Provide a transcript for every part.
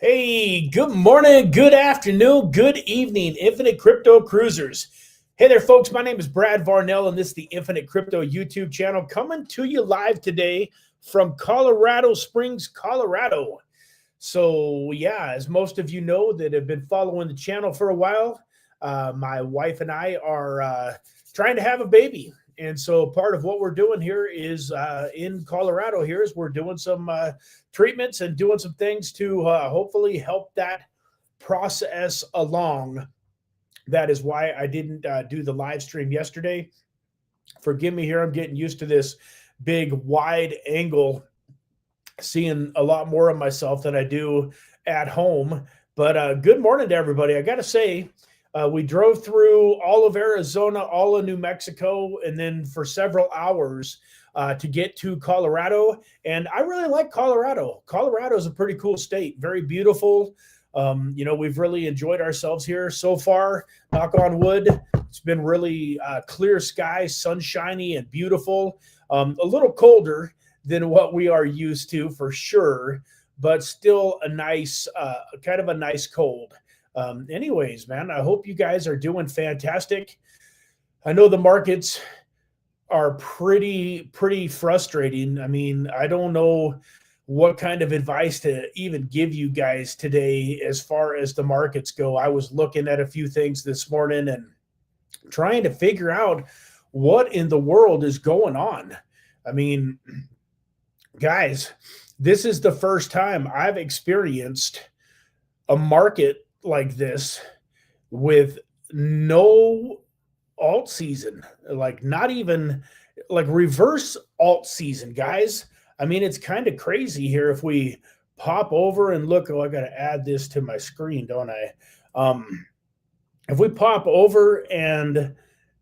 Hey, good morning, good afternoon, good evening, Infinite Crypto Cruisers. Hey there, folks. My name is Brad Varnell, and this is the Infinite Crypto YouTube channel coming to you live today from Colorado Springs, Colorado. So, yeah, as most of you know that have been following the channel for a while, my wife and I are trying to have a baby. And so part of what we're doing here is in Colorado here is we're doing some treatments and doing some things to hopefully help that process along. That is why I didn't do the live stream yesterday. Forgive me here. I'm getting used to this big wide angle, seeing a lot more of myself than I do at home. But good morning to everybody. I got to say, we drove through all of Arizona, all of New Mexico, and then for several hours to get to Colorado. And I really like Colorado. Colorado is a pretty cool state, very beautiful. We've really enjoyed ourselves here so far, knock on wood. It's been really clear skies, sunshiny and beautiful. A little colder than what we are used to for sure, but still a nice, kind of a nice cold. Anyways, man, I hope you guys are doing fantastic. I know the markets are pretty frustrating. I mean, I don't know what kind of advice to even give you guys today as far as the markets go. I was looking at a few things this morning and trying to figure out what in the world is going on. I mean, guys, this is the first time I've experienced a market like this with no alt season, like not even like reverse alt season, guys. I mean, it's kind of crazy here. If we pop over and look, I got to add this to my screen, don't I? If we pop over and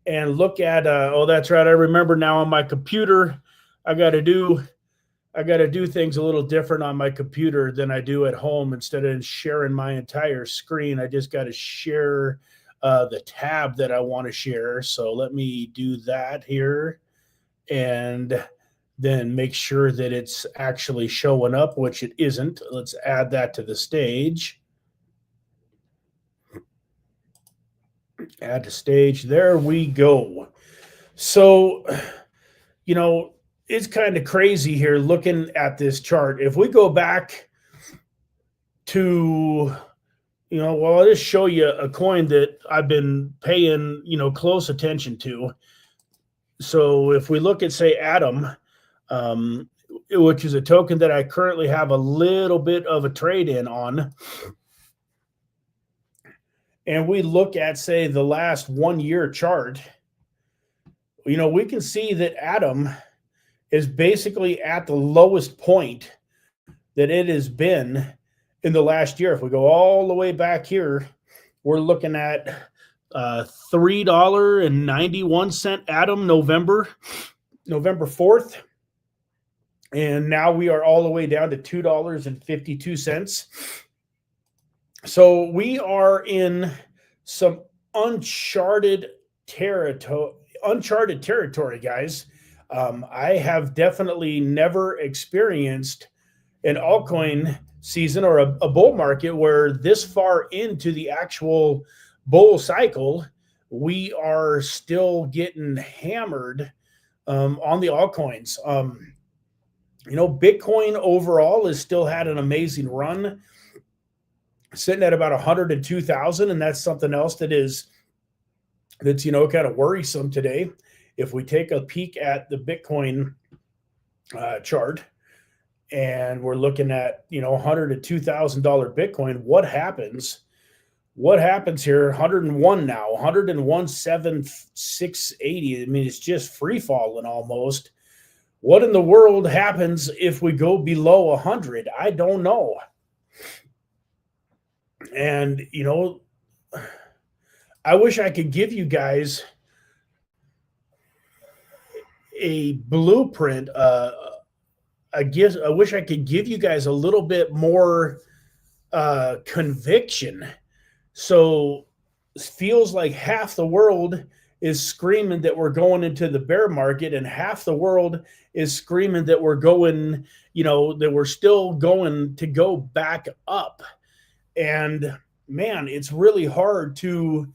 look at, oh, that's right. I remember now on my computer, I got to do things a little different on my computer than I do at home. Instead of sharing my entire screen, I just got to share the tab that I want to share. So let me do that here and then make sure that it's actually showing up, which it isn't. Let's add that to the stage. Add to stage. There we go. So, it's kind of crazy here looking at this chart. If we go back to, I'll just show you a coin that I've been paying, close attention to. So if we look at, say, Atom, which is a token that I currently have a little bit of a trade in on, and we look at, say, the last 1 year chart, we can see that Atom is basically at the lowest point that it has been in the last year. If we go all the way back here, we're looking at $3.91 Atom November 4th. And now we are all the way down to $2.52. So we are in some uncharted territory, guys. I have definitely never experienced an altcoin season or a bull market where this far into the actual bull cycle, we are still getting hammered on the altcoins. Bitcoin overall has still had an amazing run, sitting at about 102,000, and that's something else that's kind of worrisome today. If we take a peek at the Bitcoin chart and we're looking at, $102,000 Bitcoin, what happens? What happens here? 101 now, 101,760. I mean, it's just free falling almost. What in the world happens if we go below 100? I don't know. And, I wish I could give you guys a blueprint. I wish I could give you guys a little bit more conviction. So it feels like half the world is screaming that we're going into the bear market, and half the world is screaming that we're going, that we're still going to go back up. And man, it's really hard to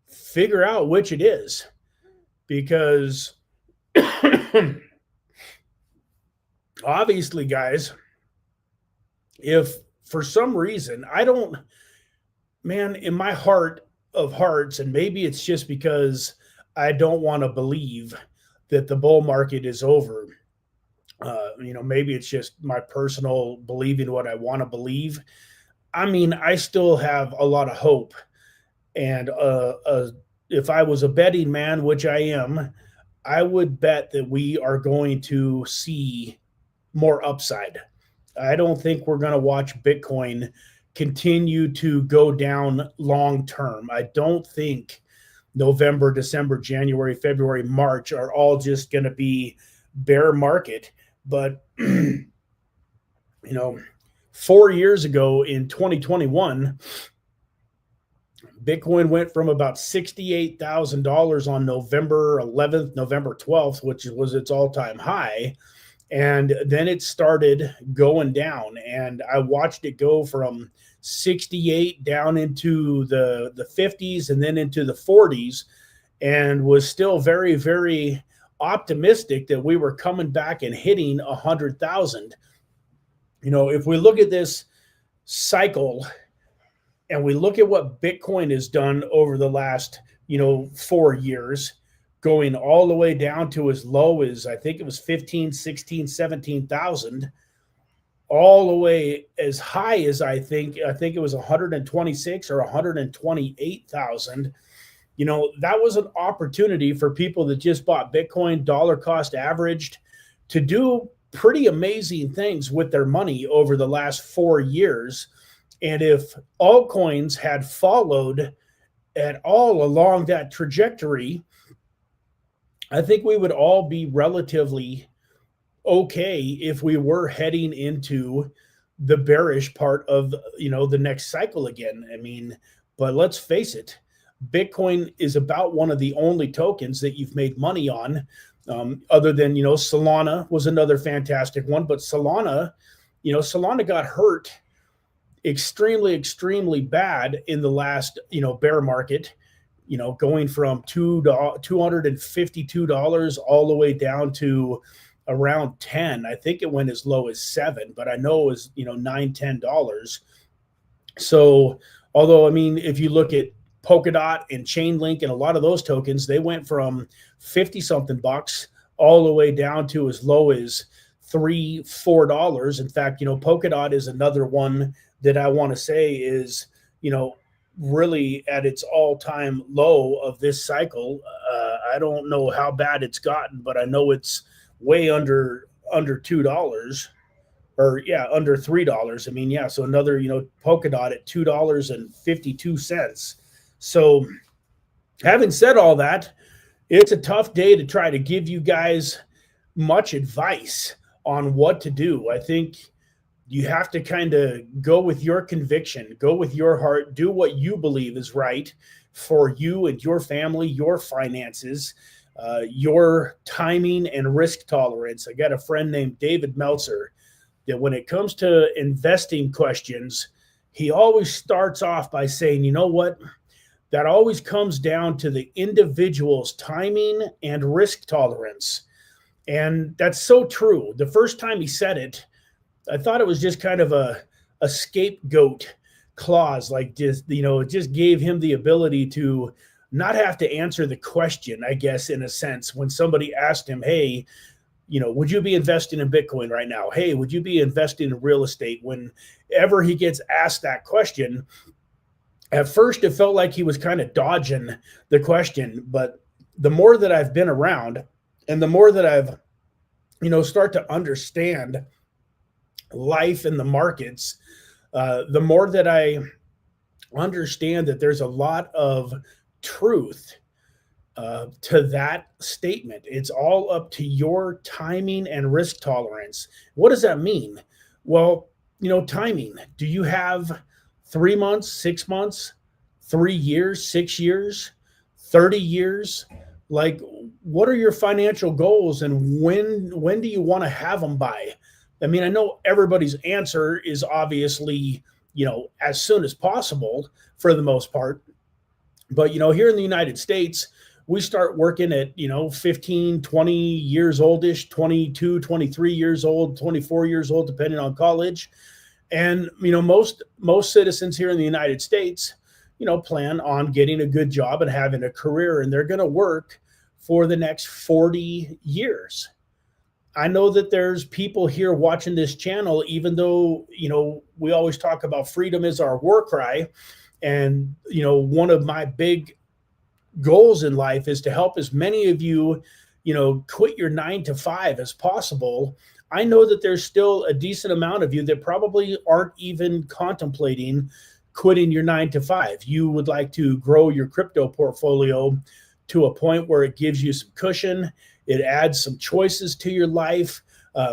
figure out which it is because obviously, guys, if for some reason I don't, man, in my heart of hearts, and maybe it's just because I don't want to believe that the bull market is over. Maybe it's just my personal believing what I want to believe. I mean, I still have a lot of hope. And if I was a betting man, which I am, I would bet that we are going to see more upside. I don't think we're going to watch Bitcoin continue to go down long term. I don't think November, December, January, February, March are all just going to be bear market. But, 4 years ago in 2021, Bitcoin went from about $68,000 on November 11th, November 12th, which was its all-time high. And then it started going down. And I watched it go from 68 down into the 50s and then into the 40s, and was still very, very optimistic that we were coming back and hitting 100,000. If we look at this cycle and we look at what Bitcoin has done over the last, 4 years, going all the way down to as low as I think it was 15, 16, 17,000, all the way as high as I think it was 126 or 128,000. That was an opportunity for people that just bought Bitcoin dollar cost averaged to do pretty amazing things with their money over the last 4 years. And if altcoins had followed at all along that trajectory, I think we would all be relatively okay if we were heading into the bearish part of, the next cycle again. I mean, but let's face it, Bitcoin is about one of the only tokens that you've made money on, other than, Solana was another fantastic one. But Solana got hurt extremely, extremely bad in the last, bear market, going from $252 all the way down to around 10. I think it went as low as 7, but I know it was, $9-10. So, although, I mean, if you look at Polkadot and Chainlink and a lot of those tokens, they went from 50 something bucks all the way down to as low as $3-4. In fact, Polkadot is another one that I want to say is, really at its all-time low of this cycle. I don't know how bad it's gotten, but I know it's way under $2, or under $3. I mean, so another, Polkadot at $2.52. So having said all that, it's a tough day to try to give you guys much advice on what to do. I think you have to kind of go with your conviction, go with your heart, do what you believe is right for you and your family, your finances, your timing and risk tolerance. I got a friend named David Meltzer that when it comes to investing questions, he always starts off by saying, you know what? That always comes down to the individual's timing and risk tolerance. And that's so true. The first time he said it, I thought it was just kind of a scapegoat clause, like just, it just gave him the ability to not have to answer the question, I guess, in a sense, when somebody asked him, hey, would you be investing in Bitcoin right now? Hey, would you be investing in real estate? Whenever he gets asked that question, at first it felt like he was kind of dodging the question. But the more that I've been around and the more that I've, start to understand life in the markets, the more that I understand that there's a lot of truth to that statement. It's all up to your timing and risk tolerance. What does that mean? Well, timing. Do you have 3 months, 6 months, 3 years, 6 years, 30 years? Like, what are your financial goals, and when do you want to have them by? I mean, I know everybody's answer is obviously as soon as possible for the most part. But, here in the United States, we start working at, 15, 20 years oldish, 22, 23 years old, 24 years old, depending on college. And, most citizens here in the United States, plan on getting a good job and having a career, and they're going to work for the next 40 years. I know that there's people here watching this channel, even though, we always talk about freedom is our war cry. And, one of my big goals in life is to help as many of you, quit your 9 to 5 as possible. I know that there's still a decent amount of you that probably aren't even contemplating quitting your 9 to 5. You would like to grow your crypto portfolio to a point where it gives you some cushion. It adds some choices to your life.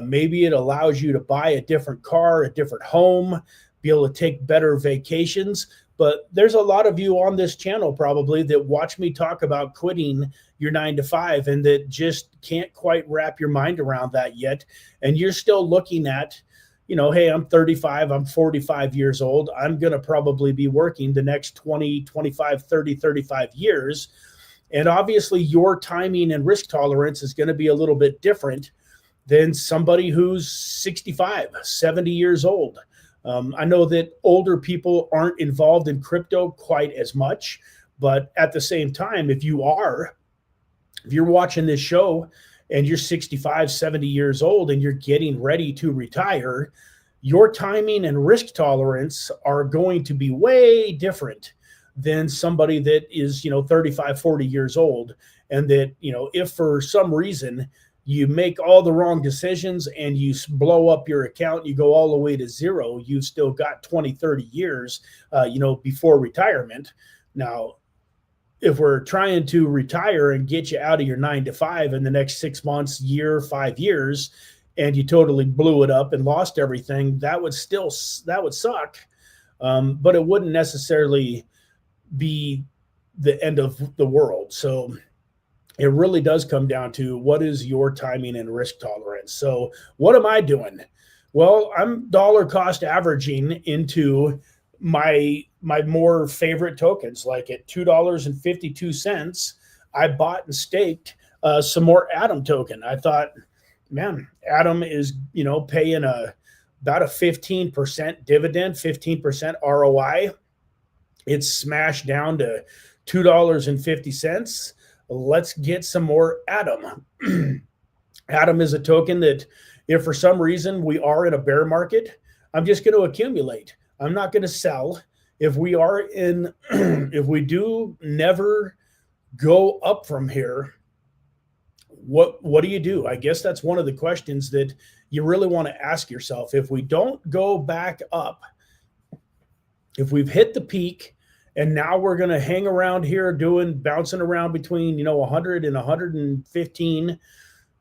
Maybe it allows you to buy a different car, a different home, be able to take better vacations. But there's a lot of you on this channel probably that watch me talk about quitting your 9 to 5 and that just can't quite wrap your mind around that yet. And you're still looking at, hey, I'm 35, I'm 45 years old. I'm going to probably be working the next 20, 25, 30, 35 years. And obviously your timing and risk tolerance is going to be a little bit different than somebody who's 65, 70 years old. I know that older people aren't involved in crypto quite as much, but at the same time, if you're watching this show and you're 65, 70 years old and you're getting ready to retire, your timing and risk tolerance are going to be way different than somebody that is, 35, 40 years old. And that, if for some reason you make all the wrong decisions and you blow up your account, you go all the way to zero, you've still got 20, 30 years, before retirement. Now, if we're trying to retire and get you out of your 9 to 5 in the next 6 months, year, 5 years, and you totally blew it up and lost everything, that would suck. But it wouldn't necessarily be the end of the world. So it really does come down to what is your timing and risk tolerance. So what am I doing? Well, I'm dollar cost averaging into my more favorite tokens. Like at $2.52, I bought and staked some more Atom token. I thought, man, Atom is, paying about a 15% dividend, 15% ROI. It's smashed down to $2.50. Let's get some more Atom. Atom is a token that if for some reason we are in a bear market, I'm just going to accumulate. I'm not going to sell. If we do never go up from here, what do you do? I guess that's one of the questions that you really want to ask yourself. If we don't go back up, if we've hit the peak and now we're going to hang around here bouncing around between, 100 and 115,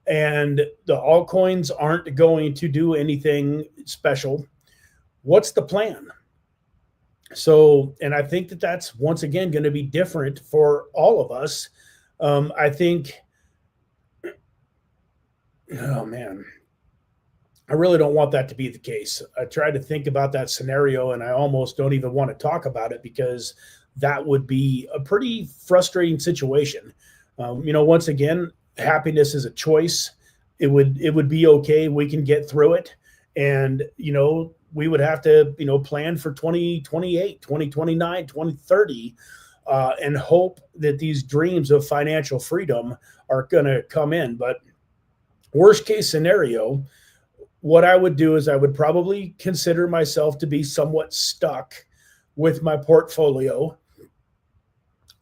and the altcoins aren't going to do anything special, what's the plan? So, and I think that that's once again going to be different for all of us. I think, oh man, I really don't want that to be the case. I tried to think about that scenario and I almost don't even want to talk about it because that would be a pretty frustrating situation. Once again, happiness is a choice. It would be okay. We can get through it. And, we would have to, plan for 2028, 2029, 2030, and hope that these dreams of financial freedom are going to come in. But worst case scenario, what I would do is I would probably consider myself to be somewhat stuck with my portfolio.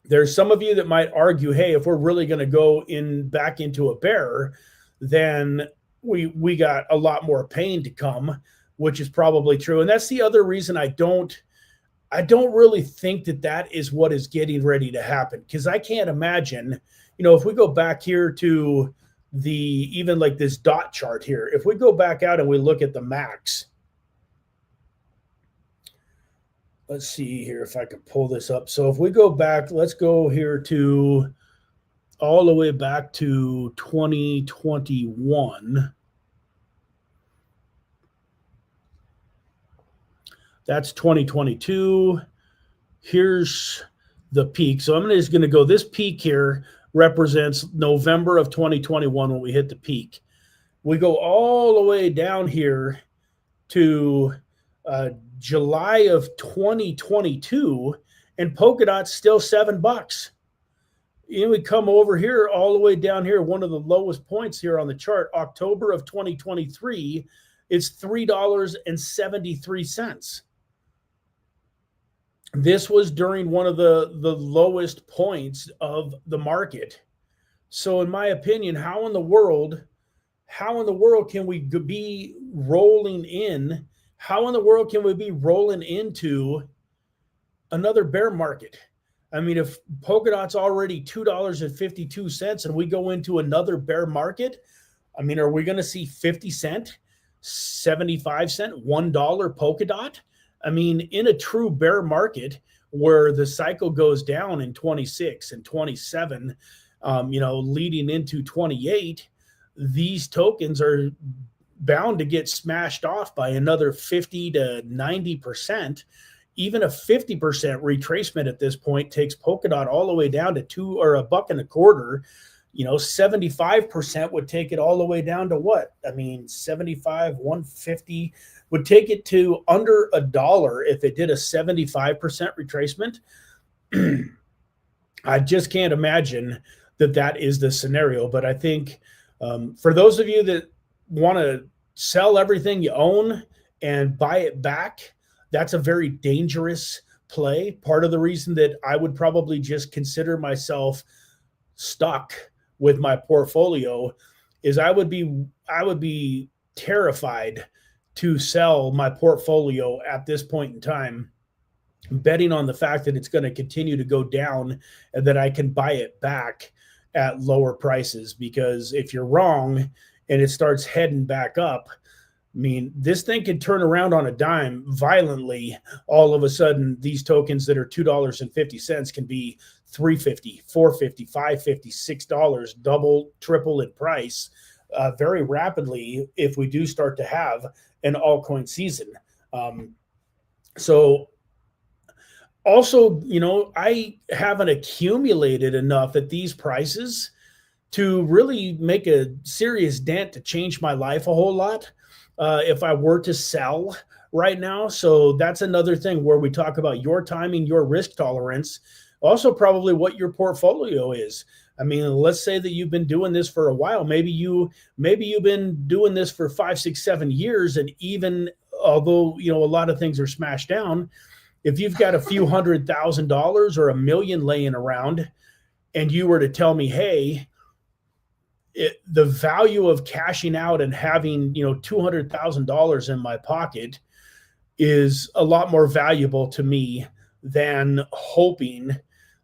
There's some of you that might argue, hey, if we're really going to go back into a bear, then we got a lot more pain to come, which is probably true. And that's the other reason I don't really think that is what is getting ready to happen. Because I can't imagine, if we go back here to even like this dot chart here, if we go back out and we look at the max, let's see here if I can pull this up. So if we go back, let's go here to all the way back to 2021. That's 2022. Here's the peak. So I'm just going to go, this peak here represents November of 2021 when we hit the peak. We go all the way down here to July of 2022, and Polkadot's still $7. We come over here all the way down here, one of the lowest points here on the chart, October of 2023, it's $3.73. This was during one of the lowest points of the market. So in my opinion, how in the world can we be rolling in? How in the world can we be rolling into another bear market? I mean, if Polkadot's already $2.52 and we go into another bear market, I mean, are we going to see 50 cent, 75 cent, $1 Polkadot? I mean, in a true bear market where the cycle goes down in 26 and 27, leading into 28, these tokens are bound to get smashed off by another 50 to 90%. Even a 50% retracement at this point takes Polkadot all the way down to $1.25. 75% would take it all the way down to what? I mean, 75, 150 would take it to under $1 if it did a 75% retracement. I just can't imagine that is the scenario. But I think for those of you that want to sell everything you own and buy it back, that's a very dangerous play. Part of the reason that I would probably just consider myself stuck with my portfolio is I would be terrified to sell my portfolio at this point in time, betting on the fact that it's going to continue to go down and that I can buy it back at lower prices. Because if you're wrong and it starts heading back up, I mean, this thing can turn around on a dime violently. All of a sudden, these tokens that are $2.50 can be $3.50, $4.50, $5.50, $6, double, triple in price very rapidly if we do start to have an altcoin season. So also, I haven't accumulated enough at these prices to really make a serious dent to change my life a whole lot. If I were to sell right now. So that's another thing where we talk about your timing, your risk tolerance, also probably what your portfolio is. I mean, let's say that you've been doing this for a while. Maybe you've been doing this for 5, 6, 7 years. And even although, a lot of things are smashed down, if you've got a few $100,000 or $1 million laying around and you were to tell me, hey, the value of cashing out and having, $200,000 in my pocket is a lot more valuable to me than hoping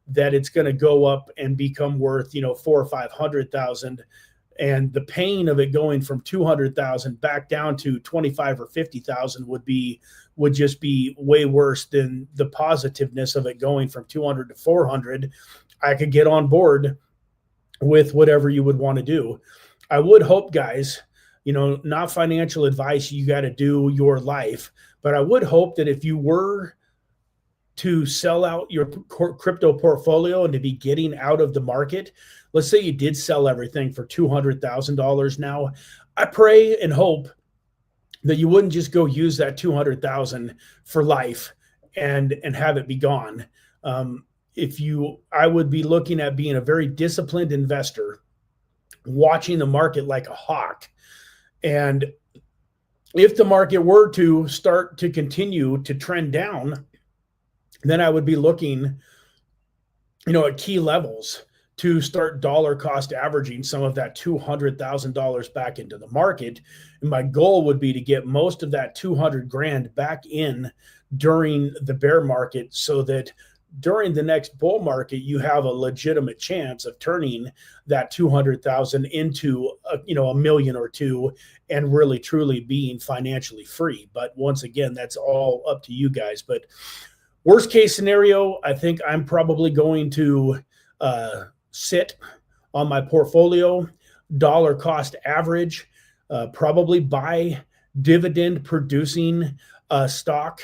that it's going to go up and become worth, 400,000 or 500,000. And the pain of it going from 200,000 back down to 25 or 50,000 would just be way worse than the positiveness of it going from 200 to 400. I could get on board with whatever you would want to do. I would hope, guys, not financial advice, you got to do your life, but I would hope that if you were to sell out your crypto portfolio and to be getting out of the market, let's say you did sell everything for $200,000 now, I pray and hope that you wouldn't just go use that $200,000 for life and have it be gone. I would be looking at being a very disciplined investor, watching the market like a hawk. And if the market were to start to continue to trend down, then I would be looking, at key levels to start dollar cost averaging some of that $200,000 back into the market. And my goal would be to get most of that 200 grand back in during the bear market so that during the next bull market, you have a legitimate chance of turning that 200,000 into a million or two and really truly being financially free. But once again, that's all up to you guys. But worst case scenario, I think I'm probably going to sit on my portfolio, dollar cost average, probably buy dividend producing stock,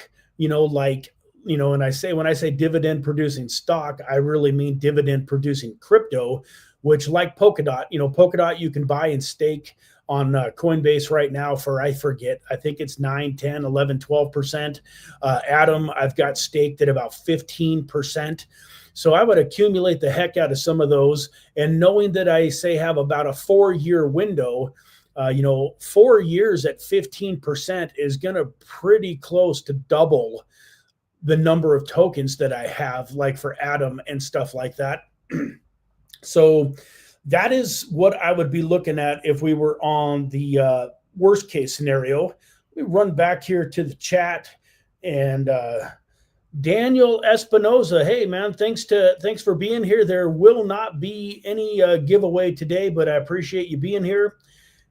like, and when I say dividend producing stock, I really mean dividend producing crypto, which like Polkadot, Polkadot you can buy and stake on Coinbase right now for, I forget, I think it's 9, 10, 11, 12%. Atom, I've got staked at about 15%. So I would accumulate the heck out of some of those. And knowing that I say have about a 4-year window, 4 years at 15% is going to pretty close to double the number of tokens that I have, like for Atom and stuff like that. So that is what I would be looking at if we were on the worst case scenario. We run back here to the chat, and Daniel Espinoza, hey man, thanks for being here. There will not be any giveaway today, but I appreciate you being here.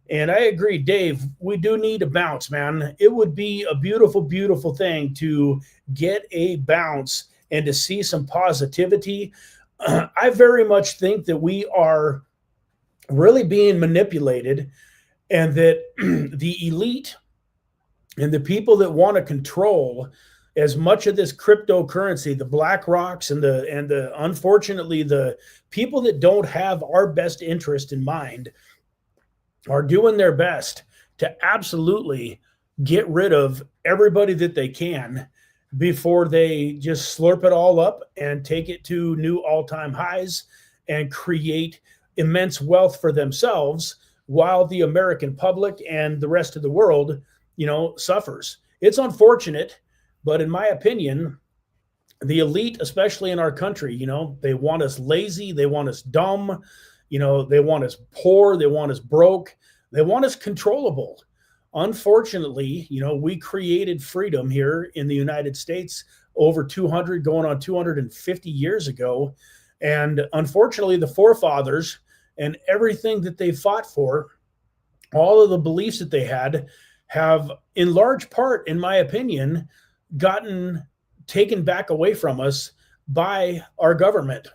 And I agree, Dave, we do need a bounce, man. It would be a beautiful, beautiful thing to get a bounce and to see some positivity. I very much think that we are really being manipulated, and that the elite and the people that want to control as much of this cryptocurrency, the Black Rocks and the unfortunately the people that don't have our best interest in mind, are doing their best to absolutely get rid of everybody that they can before they just slurp it all up and take it to new all-time highs and create immense wealth for themselves, while the American public and the rest of the world, suffers. It's unfortunate, but in my opinion, the elite, especially in our country, they want us lazy, they want us dumb, they want us poor, they want us broke, they want us controllable. Unfortunately, we created freedom here in the United States over 200, going on 250 years ago. And unfortunately, the forefathers and everything that they fought for, all of the beliefs that they had, have in large part, in my opinion, gotten taken back away from us by our government.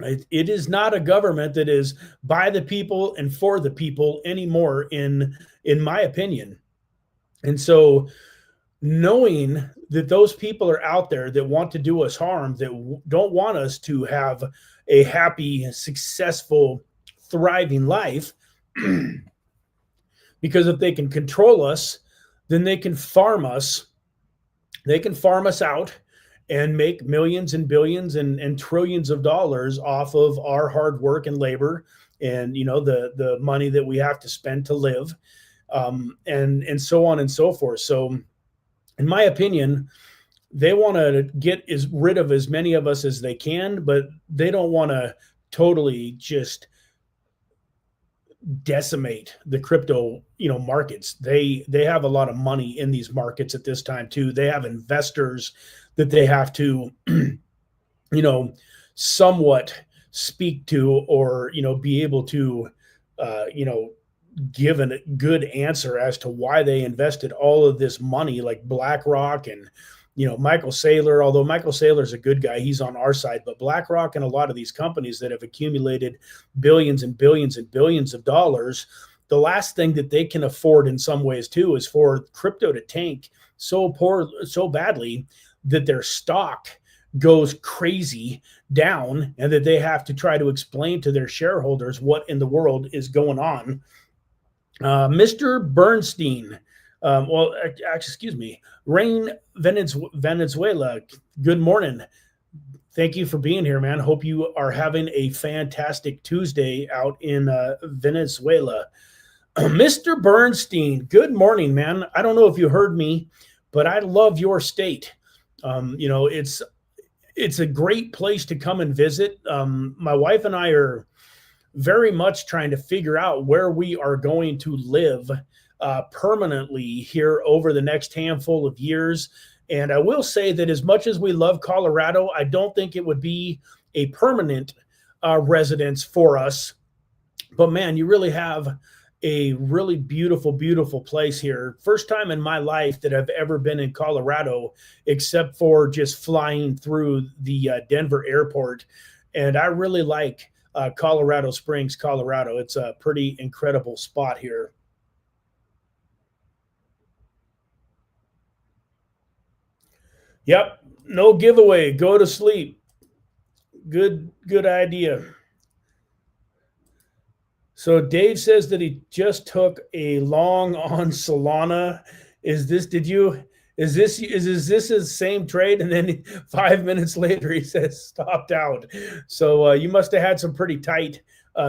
It is not a government that is by the people and for the people anymore, in my opinion. And so knowing that those people are out there that want to do us harm, that don't want us to have a happy, successful, thriving life, because if they can control us, then they can farm us. They can farm us out and make millions and billions and trillions of dollars off of our hard work and labor, and the money that we have to spend to live, and so on and so forth. So in my opinion, they want to get rid of as many of us as they can, but they don't want to totally just decimate the crypto markets. They have a lot of money in these markets at this time too. They have investors that they have to somewhat speak to, or be able to give a good answer as to why they invested all of this money, like BlackRock and Michael Saylor. Although Michael Saylor's a good guy, he's on our side, but BlackRock and a lot of these companies that have accumulated billions and billions and billions of dollars, the last thing that they can afford in some ways too is for crypto to tank so badly that their stock goes crazy down, and that they have to try to explain to their shareholders what in the world is going on. Mr. Bernstein, excuse me, Rain Venezuela, good morning. Thank you for being here, man. Hope you are having a fantastic Tuesday out in Venezuela. Mr. Bernstein, good morning, man. I don't know if you heard me, but I love your state. It's a great place to come and visit. My wife and I are very much trying to figure out where we are going to live permanently here over the next handful of years. And I will say that as much as we love Colorado, I don't think it would be a permanent residence for us. But man, you really have a really beautiful, beautiful place here. First time in my life that I've ever been in Colorado, except for just flying through the Denver airport. And I really like Colorado Springs, Colorado. It's a pretty incredible spot here. Yep. No giveaway. Go to sleep. Good idea. So Dave says that he just took a long on Solana. Is this did you is this his same trade? And then 5 minutes later he says stopped out. So you must have had some pretty tight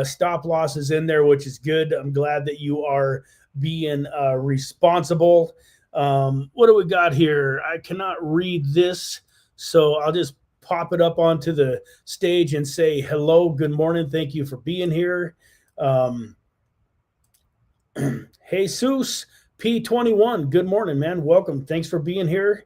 stop losses in there, which is good. I'm glad that you are being responsible. What do we got here? I cannot read this, so I'll just pop it up onto the stage and say hello, good morning, thank you for being here. um, Jesus P21, good morning, man. Welcome. Thanks for being here.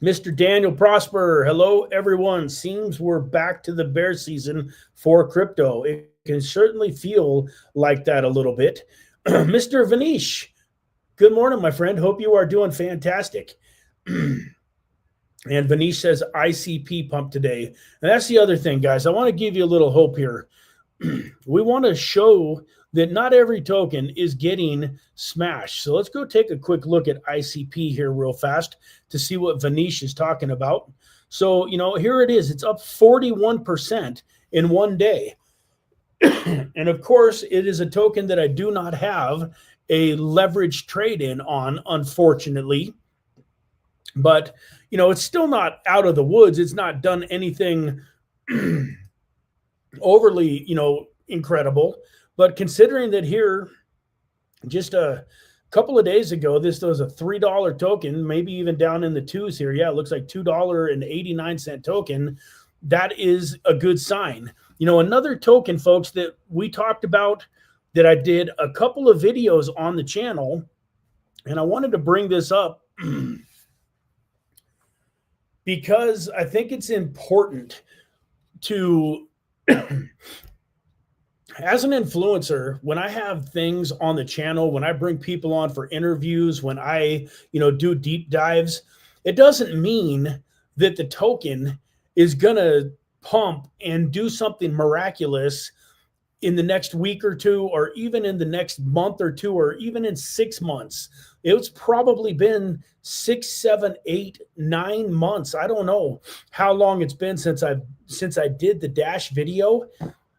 Mr. Daniel Prosper, hello, everyone. Seems we're back to the bear season for crypto. It can certainly feel like that a little bit. Mr. Vanish, good morning, my friend. Hope you are doing fantastic. And Vanish says ICP pump today. And that's the other thing, guys. I want to give you a little hope here. We want to show that not every token is getting smashed. So let's go take a quick look at ICP here real fast to see what Vanish is talking about. So, here it is. It's up 41% in one day. And of course, it is a token that I do not have a leveraged trade in on, unfortunately. But, it's still not out of the woods. It's not done anything overly, incredible. But considering that here, just a couple of days ago, this was a $3 token, maybe even down in the twos here. Yeah, it looks like $2.89 token. That is a good sign. Another token, folks, that we talked about, that I did a couple of videos on the channel, and I wanted to bring this up because I think it's important to as an influencer, when I have things on the channel, when I bring people on for interviews, when I, do deep dives, it doesn't mean that the token is going to pump and do something miraculous in the next week or two, or even in the next month or two, or even in 6 months. It's probably been 6, 7, 8, 9 months. I don't know how long it's been since I did the Dash video.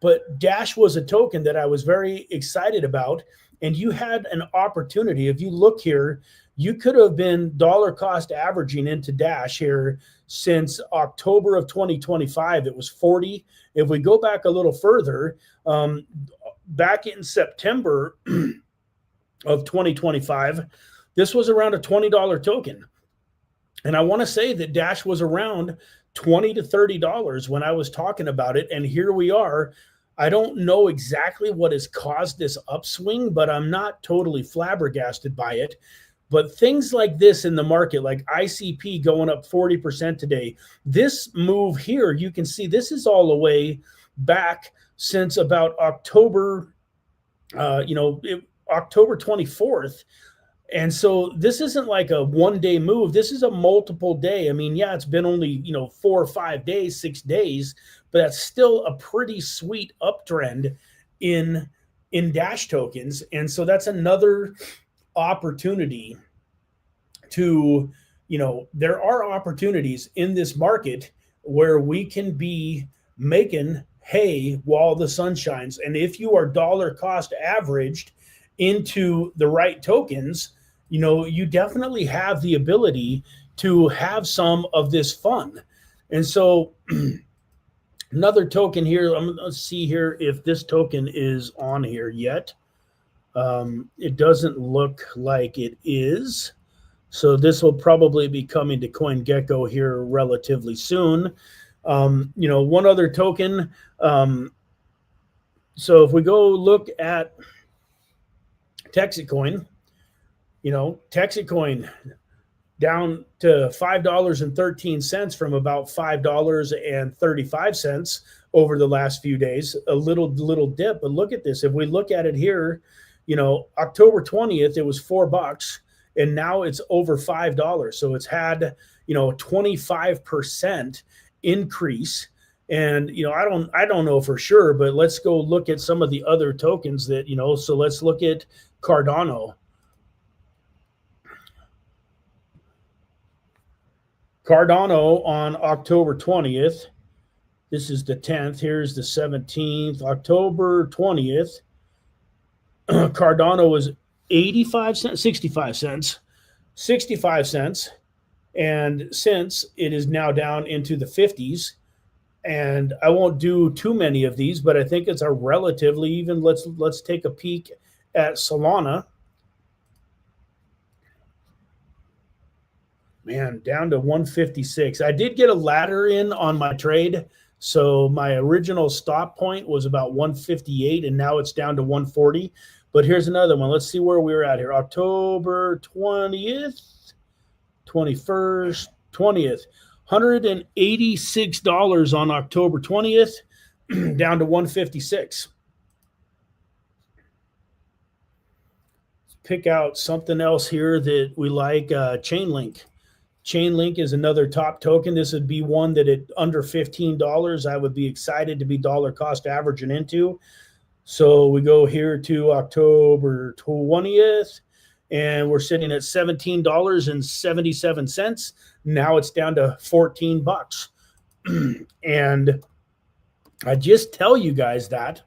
But Dash was a token that I was very excited about. And you had an opportunity. If you look here, you could have been dollar cost averaging into Dash here since October of 2025. It was 40. If we go back a little further, back in September of 2025, this was around a $20 token. And I want to say that Dash was around $20 to $30 when I was talking about it. And here we are. I don't know exactly what has caused this upswing, but I'm not totally flabbergasted by it. But things like this in the market, like ICP going up 40% today, this move here, you can see this is all the way back since about October, October 24th. And so this isn't like a one-day move. This is a multiple day. I mean, yeah, it's been only, 4 or 5 days, 6 days, but that's still a pretty sweet uptrend in Dash tokens. And so that's another opportunity to, there are opportunities in this market where we can be making hay while the sun shines. And if you are dollar cost averaged into the right tokens, you definitely have the ability to have some of this fun. And so another token here, I'm going to see here if this token is on here yet. It doesn't look like it is. So this will probably be coming to CoinGecko here relatively soon. One other token. So if we go look at Texacoin, Texacoin down to $5.13 from about $5.35 over the last few days, a little dip. But look at this. If we look at it here, October 20th, it was $4 and now it's over $5. So it's had, a 25% increase. And, I don't know for sure, but let's go look at some of the other tokens that, so let's look at Cardano. Cardano on October 20th. This is the 10th. Here's the 17th. October 20th. Cardano was 85 cents, 65 cents, 65 cents. And since it is now down into the 50s, and I won't do too many of these, but I think it's a relatively even. Let's take a peek at Solana. Man, down to 156. I did get a ladder in on my trade. So my original stop point was about 158, and now it's down to 140. But here's another one. Let's see where we're at here. October 20th, 21st, 20th. $186 on October 20th, down to 156. Let's pick out something else here that we like. Chainlink. Chainlink is another top token. This would be one that at under $15, I would be excited to be dollar cost averaging into. So we go here to October 20th, and we're sitting at $17.77. Now it's down to 14 bucks. And I just tell you guys that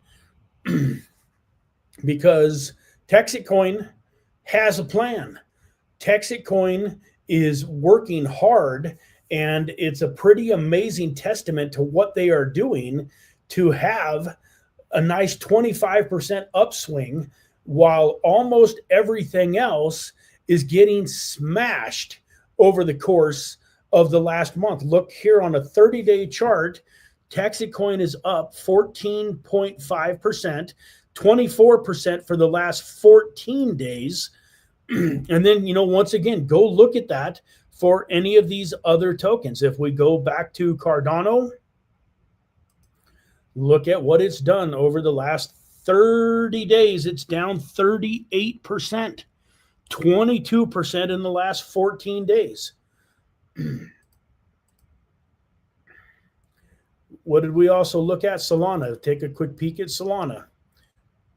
because Texit Coin has a plan. Texit Coin is working hard, and it's a pretty amazing testament to what they are doing to have a nice 25% upswing while almost everything else is getting smashed over the course of the last month. Look here on a 30-day chart, Texit Coin is up 14.5%, 24% for the last 14 days. And then, once again, go look at that for any of these other tokens. If we go back to Cardano, look at what it's done over the last 30 days. It's down 38%, 22% in the last 14 days. What did we also look at? Solana. Take a quick peek at Solana.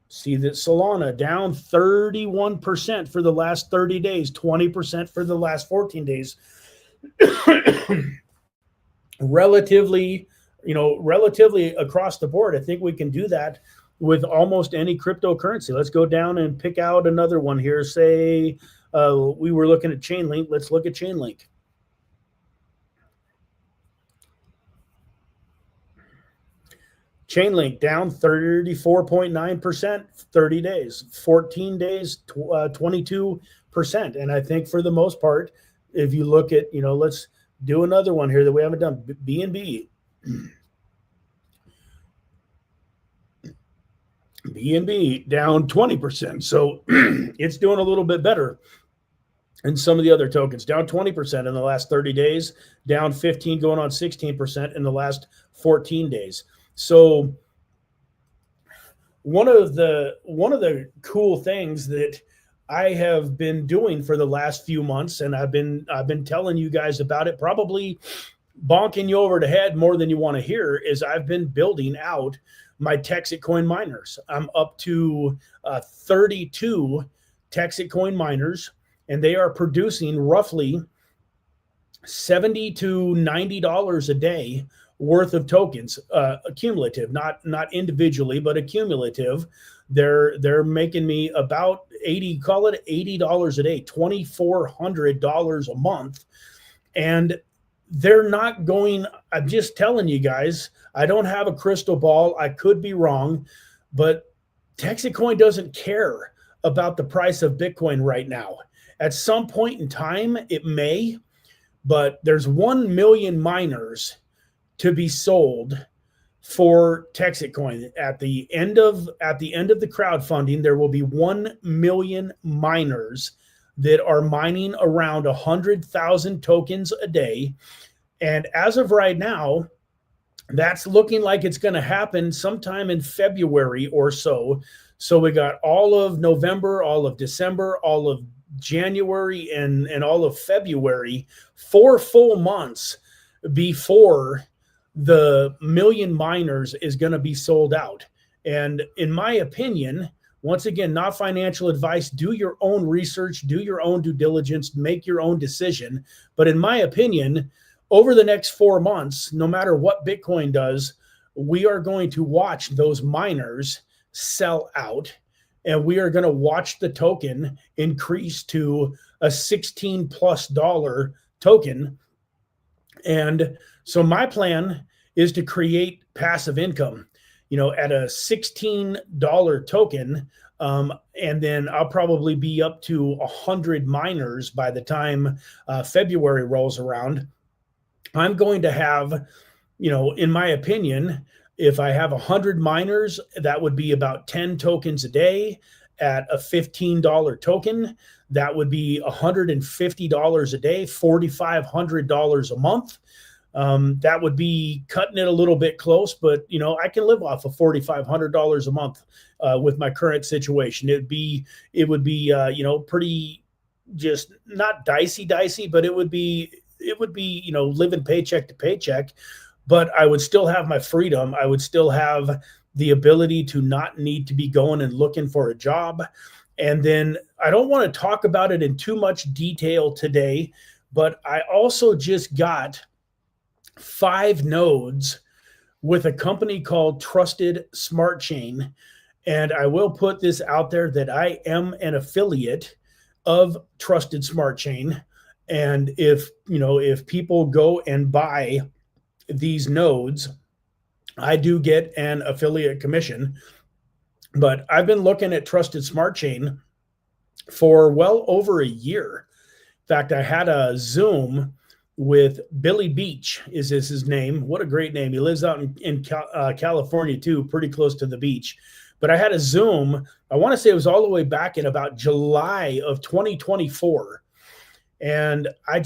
See that Solana down 31% for the last 30 days, 20% for the last 14 days. Relatively across the board, I think we can do that with almost any cryptocurrency. Let's go down and pick out another one here. Say we were looking at Chainlink. Let's look at Chainlink. Chainlink down 34.9%, 30 days, 14 days, 22%. And I think for the most part, if you look at, let's do another one here that we haven't done, BNB. BNB down 20%. So it's doing a little bit better. And some of the other tokens down 20% in the last 30 days, down 15 going on 16% in the last 14 days. So one of the cool things that I have been doing for the last few months, and I've been telling you guys about it, probably bonking you over the head more than you want to hear, is I've been building out my Texit Coin miners. I'm up to 32 Texit Coin miners, and they are producing roughly $70 to $90 a day worth of tokens, cumulative, not individually, but accumulative. They're making me about $80 a day, $2,400 a month. And they're not going, I'm just telling you guys, I don't have a crystal ball. I could be wrong, but Texit Coin doesn't care about the price of Bitcoin right now. At some point in time, it may, but there's 1 million miners to be sold for Texit Coin. At the end of the crowdfunding, there will be 1 million miners that are mining around 100,000 tokens a day. And as of right now, that's looking like it's going to happen sometime in February or so. So we got all of November, all of December, all of January, and all of February, 4 full months before the million miners is going to be sold out. And in my opinion, once again, not financial advice, do your own research, do your own due diligence, make your own decision. But in my opinion, over the next 4 months, no matter what Bitcoin does, we are going to watch those miners sell out, and we are going to watch the token increase to a $16+ token. And so my plan is to create passive income, at a $16 token. And then I'll probably be up to 100 miners by the time February rolls around. I'm going to have, in my opinion, if I have 100 miners, that would be about 10 tokens a day at a $15 token. That would be $150 a day, $4,500 a month. That would be cutting it a little bit close, but I can live off of $4,500 a month with my current situation. It would be pretty, just not dicey, but it would be living paycheck to paycheck. But I would still have my freedom. I would still have the ability to not need to be going and looking for a job. And then I don't want to talk about it in too much detail today, but I also just got 5 nodes with a company called Trusted Smart Chain. And I will put this out there that I am an affiliate of Trusted Smart Chain. And if people go and buy these nodes, I do get an affiliate commission. But I've been looking at Trusted Smart Chain for well over a year. In fact, I had a Zoom with Billy Beach, is his name. What a great name. He lives out in California too, pretty close to the beach. But I had a Zoom, I want to say it was all the way back in about July of 2024. And I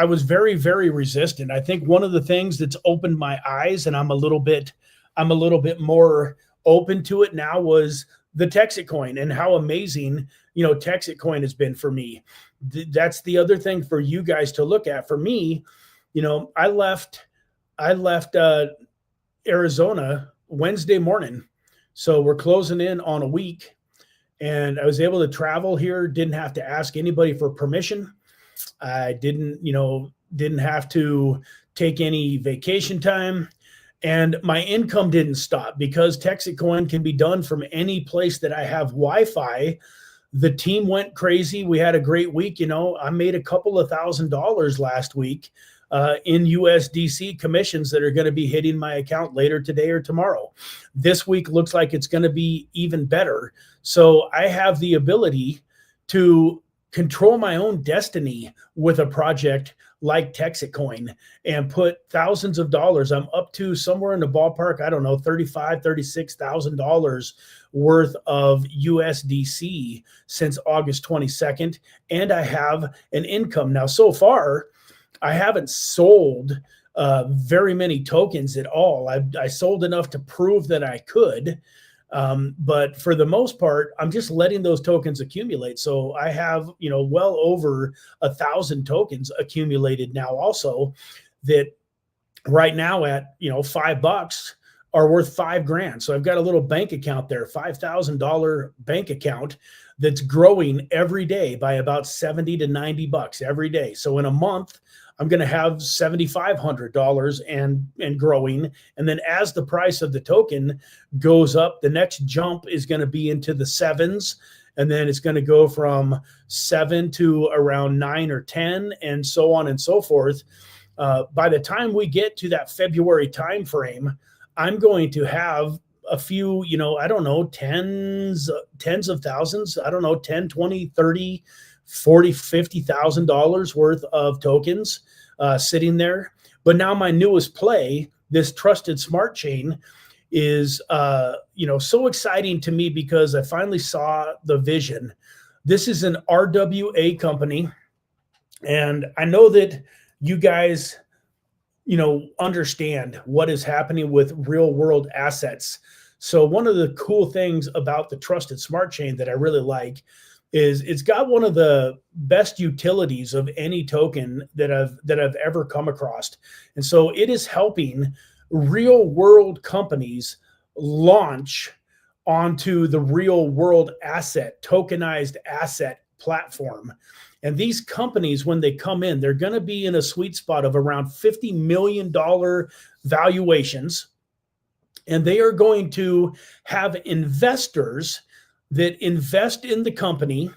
was very, very resistant. I think one of the things that's opened my eyes, and I'm a little bit more open to it now, was the Texit coin and how amazing, Texit coin has been for me. That's the other thing for you guys to look at. For me, I left Arizona Wednesday morning. So we're closing in on a week, and I was able to travel here. Didn't have to ask anybody for permission. I didn't have to take any vacation time, and my income didn't stop because Texit coin can be done from any place that I have Wi-Fi. The team went crazy. We had a great week. I made a couple of $1,000s last week in USDC commissions that are going to be hitting my account later today or tomorrow. This week looks like it's going to be even better. So I have the ability to control my own destiny with a project like Texit coin and put thousands of dollars. I'm up to somewhere in the ballpark, I don't know, $35,000, $36,000 worth of USDC since August 22nd. And I have an income. Now, so far, I haven't sold very many tokens at all. I sold enough to prove that I could. But for the most part, I'm just letting those tokens accumulate. So I have, well over 1,000 tokens accumulated now also, that right now at, $5 are worth $5,000. So I've got a little bank account there, $5,000 bank account that's growing every day by about 70 to 90 bucks every day. So in a month, I'm going to have $7,500 and growing. And then as the price of the token goes up, the next jump is going to be into the 7s. And then it's going to go from 7 to around 9 or 10 and so on and so forth. By the time we get to that February timeframe, I'm going to have a few, I don't know, tens of thousands, I don't know, 10, 20, 30, 40, $50,000 worth of tokens sitting there. But now my newest play, this Trusted Smart Chain, is so exciting to me because I finally saw the vision. This is an RWA company, and I know that you guys understand what is happening with real world assets. So one of the cool things about the Trusted Smart Chain that I really like is it's got one of the best utilities of any token that I've ever come across. And so it is helping real world companies launch onto the real world asset, tokenized asset platform. And these companies, when they come in, they're going to be in a sweet spot of around $50 million valuations. And they are going to have investors that invest in the company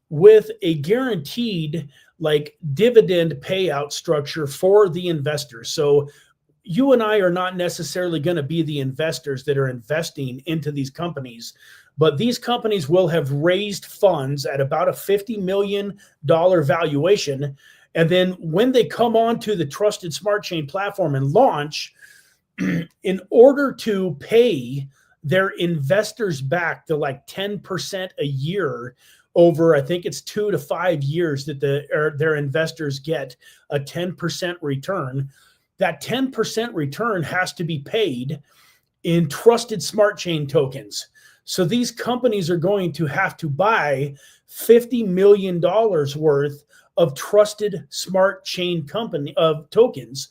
with a guaranteed like dividend payout structure for the investors. So you and I are not necessarily going to be the investors that are investing into these companies, but these companies will have raised funds at about a $50 million valuation. And then when they come onto the Trusted Smart Chain platform and launch, in order to pay their investors back to like 10% a year over, I think it's 2 to 5 years that their investors get a 10% return. That 10% return has to be paid in trusted smart chain tokens. So these companies are going to have to buy $50 million worth of trusted smart chain company of tokens.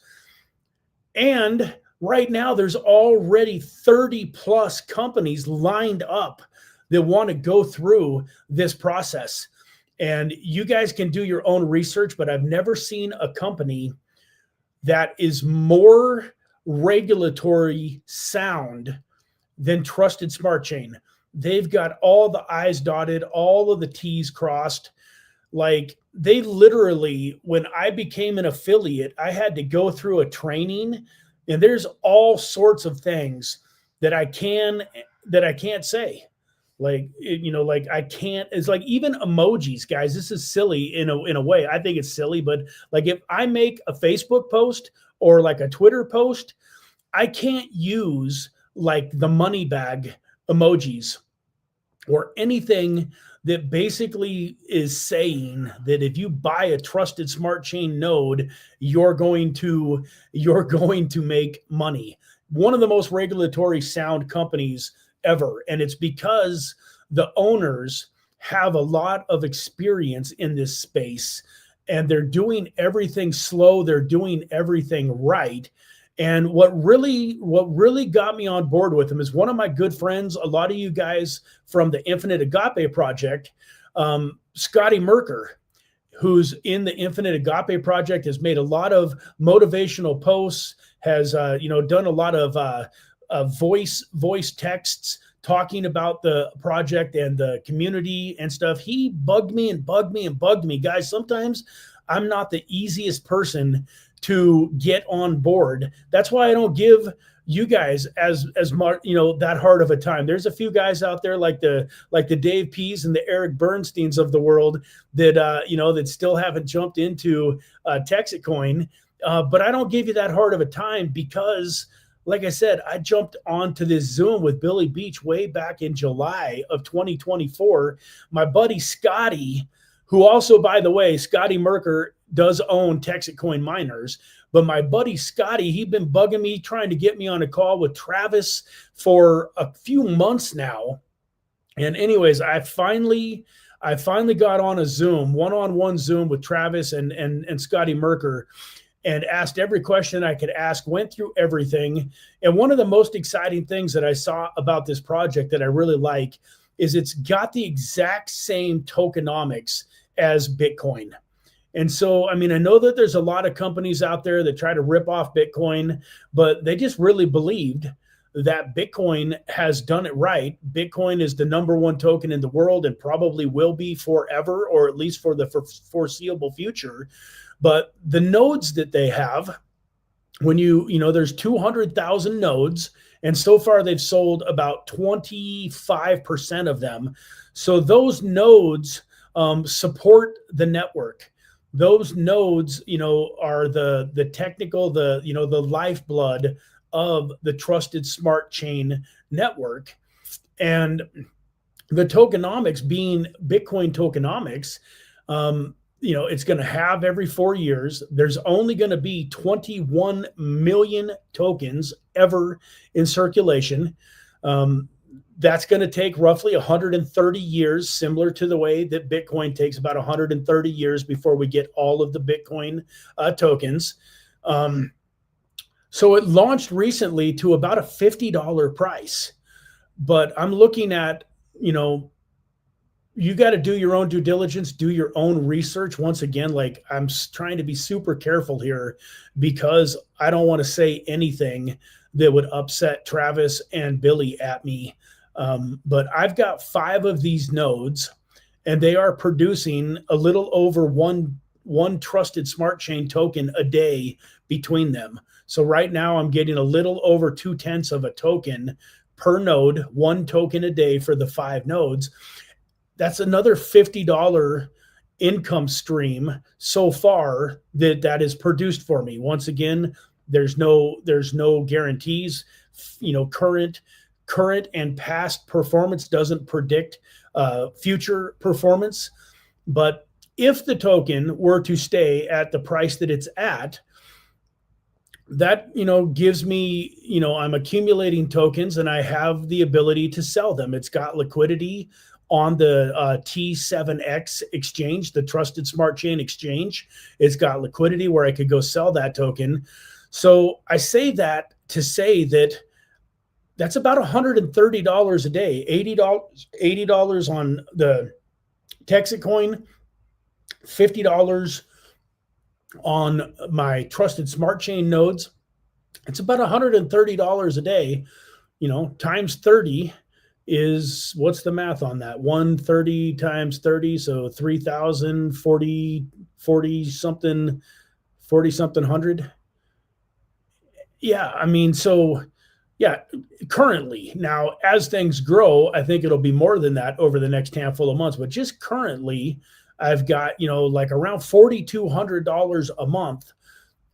And right now there's already 30 plus companies lined up that want to go through this process. And you guys can do your own research, but I've never seen a company that is more regulatory sound than Trusted Smart Chain. They've got all the I's dotted, all of the T's crossed. Like they literally, when I became an affiliate, I had to go through a training, and there's all sorts of things that I can't say. Like, like I can't, it's like even emojis, guys, this is silly in a way. I think it's silly, but like if I make a Facebook post or like a Twitter post, I can't use like the money bag emojis or anything that basically is saying that if you buy a trusted smart chain node, you're going to make money. One of the most regulatory sound companies ever. And it's because the owners have a lot of experience in this space, and they're doing everything slow. They're doing everything right. And what really got me on board with them is one of my good friends, a lot of you guys from the Infinite AGAPE project, Scotty Merker, who's in the Infinite AGAPE project, has made a lot of motivational posts, has done a lot of voice texts talking about the project and the community and stuff. He bugged me. Guys, sometimes I'm not the easiest person to get on board. That's why I don't give you guys as that hard of a time. There's a few guys out there like the Dave Pease and the Eric Bernsteins of the world that that still haven't jumped into Texacoin. But I don't give you that hard of a time because, like I said, I jumped onto this Zoom with Billy Beach way back in July of 2024. My buddy Scotty, who also, by the way, Scotty Merker does own Texacoin miners, but my buddy Scotty, he'd been bugging me, trying to get me on a call with Travis for a few months now. And anyways, I finally got on a Zoom, one-on-one Zoom with Travis and Scotty Merker, and asked every question I could ask, went through everything. And one of the most exciting things that I saw about this project that I really like is it's got the exact same tokenomics as Bitcoin. And so, I mean, I know that there's a lot of companies out there that try to rip off Bitcoin, but they just really believed that Bitcoin has done it right. Bitcoin is the number 1 token in the world and probably will be forever, or at least for the foreseeable future. But the nodes that they have, when there's 200,000 nodes, and so far they've sold about 25% of them. So those nodes support the network. Those nodes, are the technical, the lifeblood of the trusted smart chain network. And the tokenomics being Bitcoin tokenomics, it's going to have every 4 years. There's only going to be 21 million tokens ever in circulation. That's going to take roughly 130 years, similar to the way that Bitcoin takes about 130 years before we get all of the Bitcoin tokens. So it launched recently to about a $50 price. But I'm looking at, you got to do your own due diligence, do your own research. Once again, like I'm trying to be super careful here because I don't want to say anything that would upset Travis and Billy at me. But I've got 5 of these nodes, and they are producing a little over one trusted smart chain token a day between them. So right now I'm getting a little over 2/10 of a token per node, 1 token a day for the 5 nodes. That's another $50 income stream so far that is produced for me. Once again, there's no guarantees. Current and past performance doesn't predict future performance. But if the token were to stay at the price that it's at, that gives me, I'm accumulating tokens and I have the ability to sell them. It's got liquidity on the T7X exchange, the Trusted Smart Chain exchange. It's got liquidity where I could go sell that token. So I say that to say that that's about $130 a day, $80 on the Texas coin, $50 on my Trusted Smart Chain nodes. It's about $130 a day, times 30 is, what's the math on that? 130 times 30, so 3,000, 40 something hundred. Yeah, I mean, so yeah, currently. Now, as things grow, I think it'll be more than that over the next handful of months, but just currently, I've got, like around $4,200 a month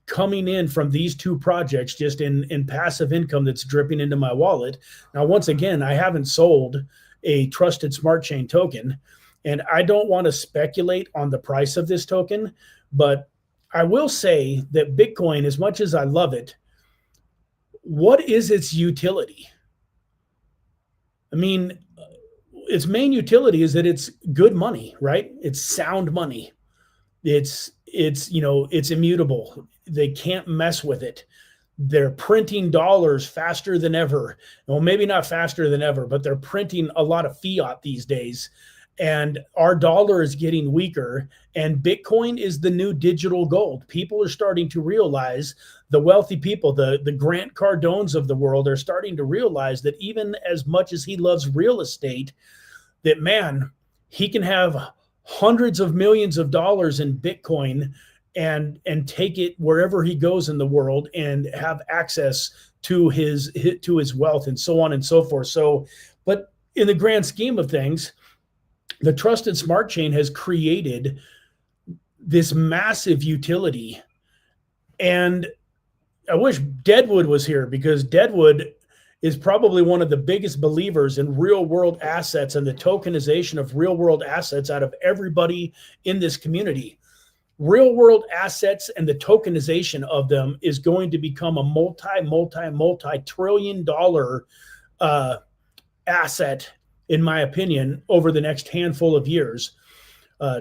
coming in from these 2 projects, just in passive income that's dripping into my wallet. Now, once again, I haven't sold a Trusted Smart Chain token, and I don't want to speculate on the price of this token, but I will say that Bitcoin, as much as I love it, what is its utility? I mean, its main utility is that it's good money, right? It's sound money. It's immutable. They can't mess with it. They're printing dollars faster than ever. Well, maybe not faster than ever, but they're printing a lot of fiat these days. And our dollar is getting weaker, and Bitcoin is the new digital gold. People are starting to realize, the wealthy people, the Grant Cardones of the world are starting to realize that even as much as he loves real estate, that, man, he can have hundreds of millions of dollars in Bitcoin and take it wherever he goes in the world and have access to his wealth and so on and so forth. So, but in the grand scheme of things, the Trusted Smart Chain has created this massive utility. And I wish Deadwood was here, because Deadwood is probably one of the biggest believers in real world assets and the tokenization of real world assets out of everybody in this community. Real world assets and the tokenization of them is going to become a multi-trillion dollar asset, in my opinion, over the next handful of years.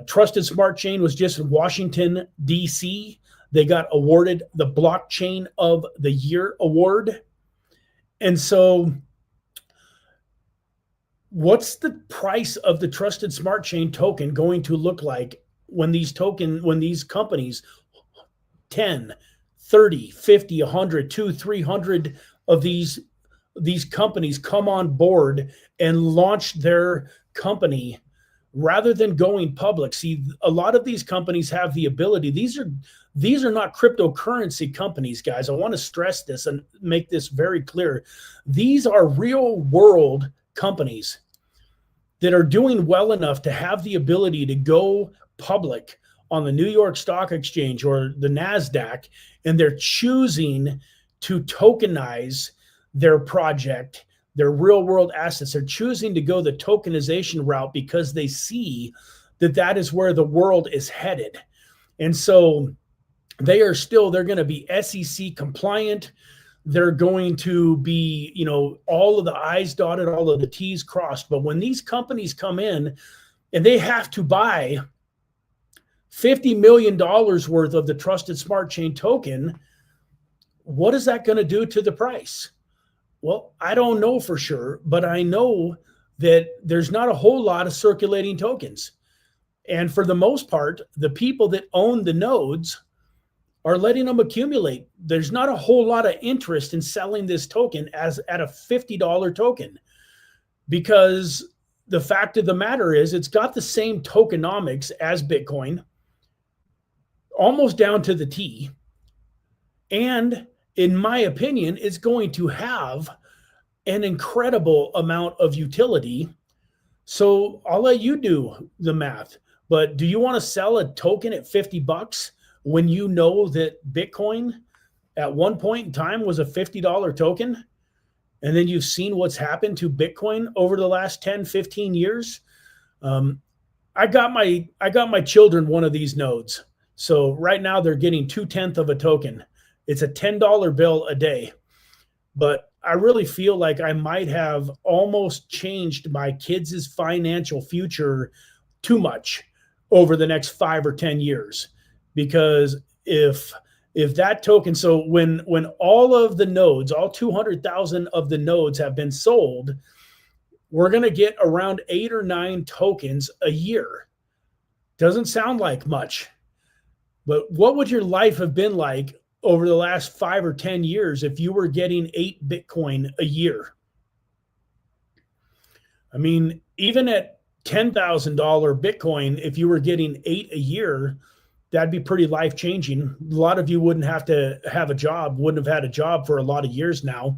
Trusted Smart Chain was just in Washington, D.C. They got awarded the Blockchain of the Year award. And so what's the price of the Trusted Smart Chain token going to look like when these companies, 10, 30, 50, 100, 200, 300 of these companies come on board and launch their company rather than going public? See, a lot of these companies have the ability. These are not cryptocurrency companies, guys. I want to stress this and make this very clear. These are real world companies that are doing well enough to have the ability to go public on the New York Stock Exchange or the NASDAQ, and they're choosing to tokenize their project, their real world assets. They're choosing to go the tokenization route because they see that is where the world is headed. And so they're going to be SEC compliant. They're going to be, all of the I's dotted, all of the T's crossed. But when these companies come in and they have to buy $50 million worth of the Trusted Smart Chain token, what is that going to do to the price? Well, I don't know for sure, but I know that there's not a whole lot of circulating tokens. And for the most part, the people that own the nodes are letting them accumulate. There's not a whole lot of interest in selling this token as at a $50 token, because the fact of the matter is it's got the same tokenomics as Bitcoin, almost down to the T. And in my opinion, it's going to have an incredible amount of utility. So I'll let you do the math. But do you want to sell a token at $50 when you know that Bitcoin at one point in time was a $50 token? And then you've seen what's happened to Bitcoin over the last 10, 15 years. I got my children one of these nodes. So right now they're getting 2/10 of a token. It's a $10 bill a day. But I really feel like I might have almost changed my kids' financial future too much over the next 5 or 10 years. Because if that token, so when all of the nodes, all 200,000 of the nodes have been sold, we're going to get around 8 or 9 tokens a year. Doesn't sound like much, but what would your life have been like over the last 5 or 10 years if you were getting 8 Bitcoin a year? I mean, even at $10,000 Bitcoin, if you were getting 8 a year, that'd be pretty life-changing. A lot of you wouldn't have to have a job, wouldn't have had a job for a lot of years now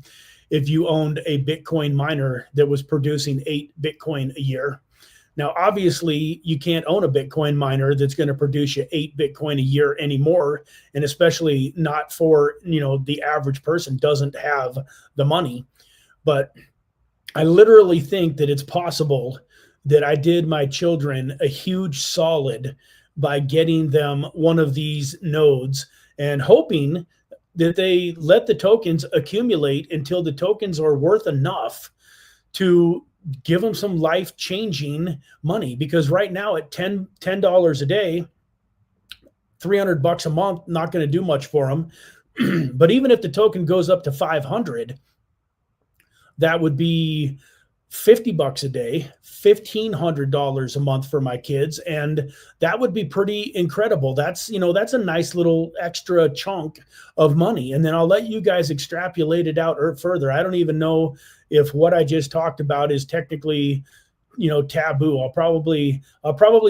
if you owned a Bitcoin miner that was producing 8 Bitcoin a year. Now, obviously, you can't own a Bitcoin miner that's going to produce you 8 Bitcoin a year anymore, and especially not for, the average person doesn't have the money. But I literally think that it's possible that I did my children a huge solid by getting them one of these nodes and hoping that they let the tokens accumulate until the tokens are worth enough to give them some life-changing money. Because right now at $10 a day, $300 a month, not going to do much for them. But even if the token goes up to 500, that would be $50 a day, $1,500 a month for my kids. And that would be pretty incredible. That's a nice little extra chunk of money. And then I'll let you guys extrapolate it out further. I don't even know if what I just talked about is technically, taboo. I'll probably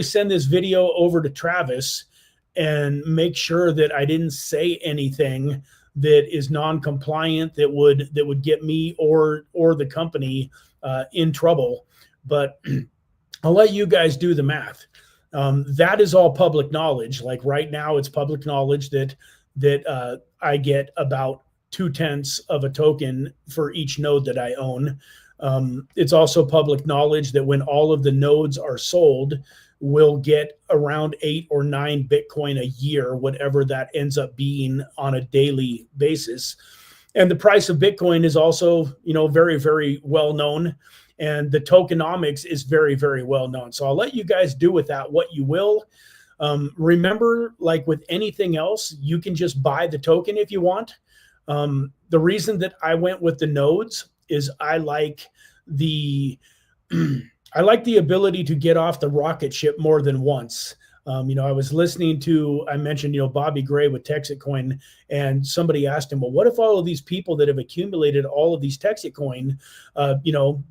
send this video over to Travis and make sure that I didn't say anything that is non-compliant that would get me or the company in trouble. But I'll let you guys do the math. That is all public knowledge. Like right now, it's public knowledge that I get about 2/10 of a token for each node that I own. It's also public knowledge that when all of the nodes are sold, we'll get around 8 or 9 Bitcoin a year, whatever that ends up being on a daily basis. And the price of Bitcoin is also, very, very well known. And the tokenomics is very, very well known. So I'll let you guys do with that what you will. Remember, like with anything else, you can just buy the token if you want. The reason that I went with the nodes is I like the ability to get off the rocket ship more than once. I was listening to, I mentioned, Bobby Gray with Texit Coin, and somebody asked him, well, what if all of these people that have accumulated all of these Texit Coin,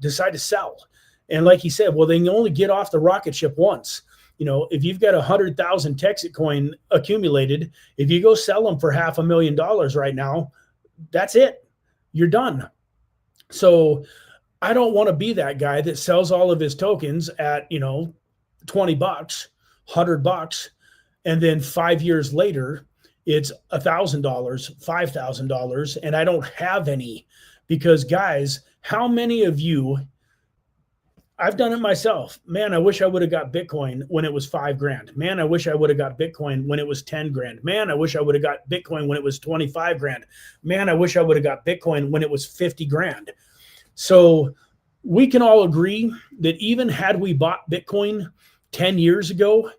decide to sell? And like he said, well, they can only get off the rocket ship once. If you've got 100,000 Texit Coin accumulated, if you go sell them for $500,000 right now, that's it. You're done. So I don't want to be that guy that sells all of his tokens at, $20, $100, and then 5 years later, it's $1,000, $5,000, and I don't have any. Because guys, how many of you, I've done it myself. Man, I wish I would have got Bitcoin when it was $5,000. Man, I wish I would have got Bitcoin when it was $10,000. Man, I wish I would have got Bitcoin when it was $25,000. Man, I wish I would have got Bitcoin when it was $50,000. So we can all agree that even had we bought Bitcoin 10 years ago,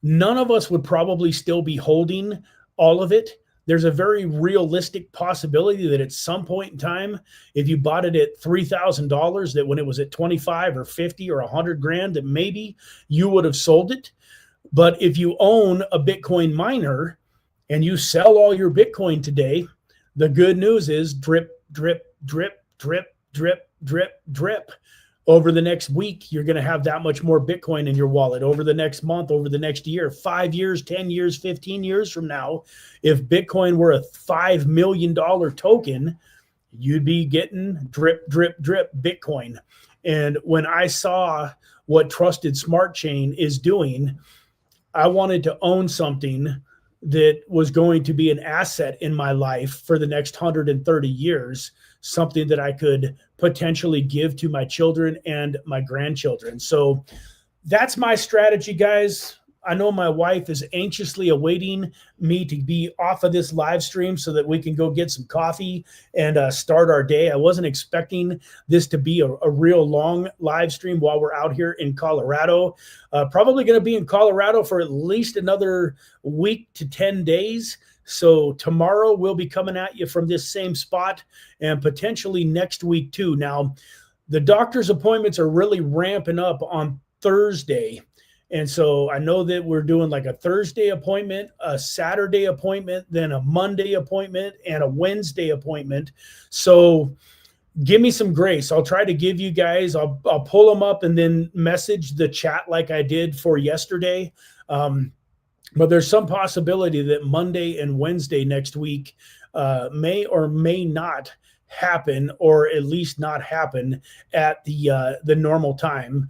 none of us would probably still be holding all of it. there's a very realistic possibility that at some point in time, if you bought it at $3,000, that when it was at 25 or 50 or 100 grand, that maybe you would have sold it. But if you own a Bitcoin miner and you sell all your Bitcoin today, the good news is drip, drip, drip, drip, drip, drip, drip. Over the next week, you're going to have that much more Bitcoin in your wallet. Over the next month, over the next year, 5 years, 10 years, 15 years from now, if Bitcoin were a $5 million token, you'd be getting drip, drip, drip Bitcoin. And when I saw what Trusted Smart Chain is doing, I wanted to own something that was going to be an asset in my life for the next 130 years, something that I could potentially give to my children and my grandchildren. So that's my strategy, guys. I know my wife is anxiously awaiting me to be off of this live stream so that we can go get some coffee and start our day. I wasn't expecting this to be a real long live stream while we're out here in Colorado. Probably going to be in Colorado for at least another week to 10 days. So tomorrow we'll be coming at you from this same spot and potentially next week too. Now, the doctor's appointments are really ramping up on Thursday. And so I know that we're doing like a Thursday appointment, a Saturday appointment, then a Monday appointment, and a Wednesday appointment. So give me some grace. I'll try to give you guys, I'll pull them up and then message the chat like I did for yesterday. But there's some possibility that Monday and Wednesday next week may or may not happen, or at least not happen at the normal time.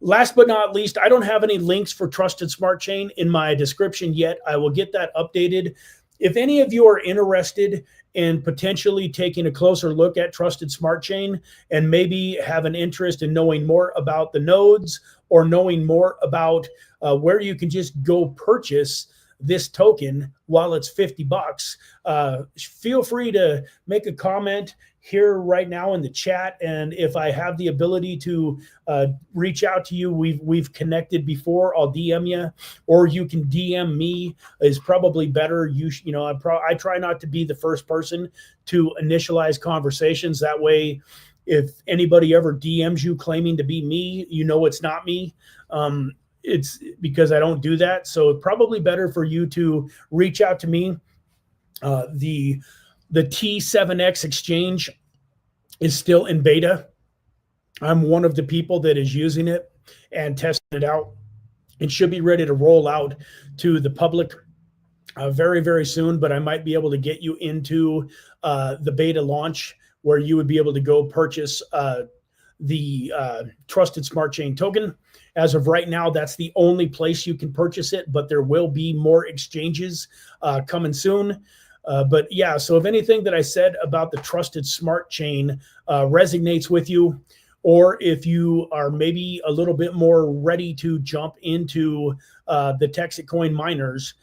Last but not least, I don't have any links for Trusted Smart Chain in my description yet. I will get that updated. If any of you are interested in potentially taking a closer look at Trusted Smart Chain and maybe have an interest in knowing more about the nodes or knowing more about where you can just go purchase this token while it's $50, feel free to make a comment here right now in the chat. And if I have the ability to reach out to you, we've connected before, I'll DM you, or you can DM me is probably better. I try not to be the first person to initialize conversations. That way, if anybody ever DMs you claiming to be me, you know it's not me. It's because I don't do that. So it's probably better for you to reach out to me. The T7X exchange is still in beta. I'm one of the people that is using it and testing it out. It should be ready to roll out to the public very, very soon, but I might be able to get you into the beta launch where you would be able to go purchase the Trusted Smart Chain token. As of right now, that's the only place you can purchase it, but there will be more exchanges coming soon. But yeah, so if anything that I said about the Trusted Smart Chain resonates with you, or if you are maybe a little bit more ready to jump into the Texas coin miners,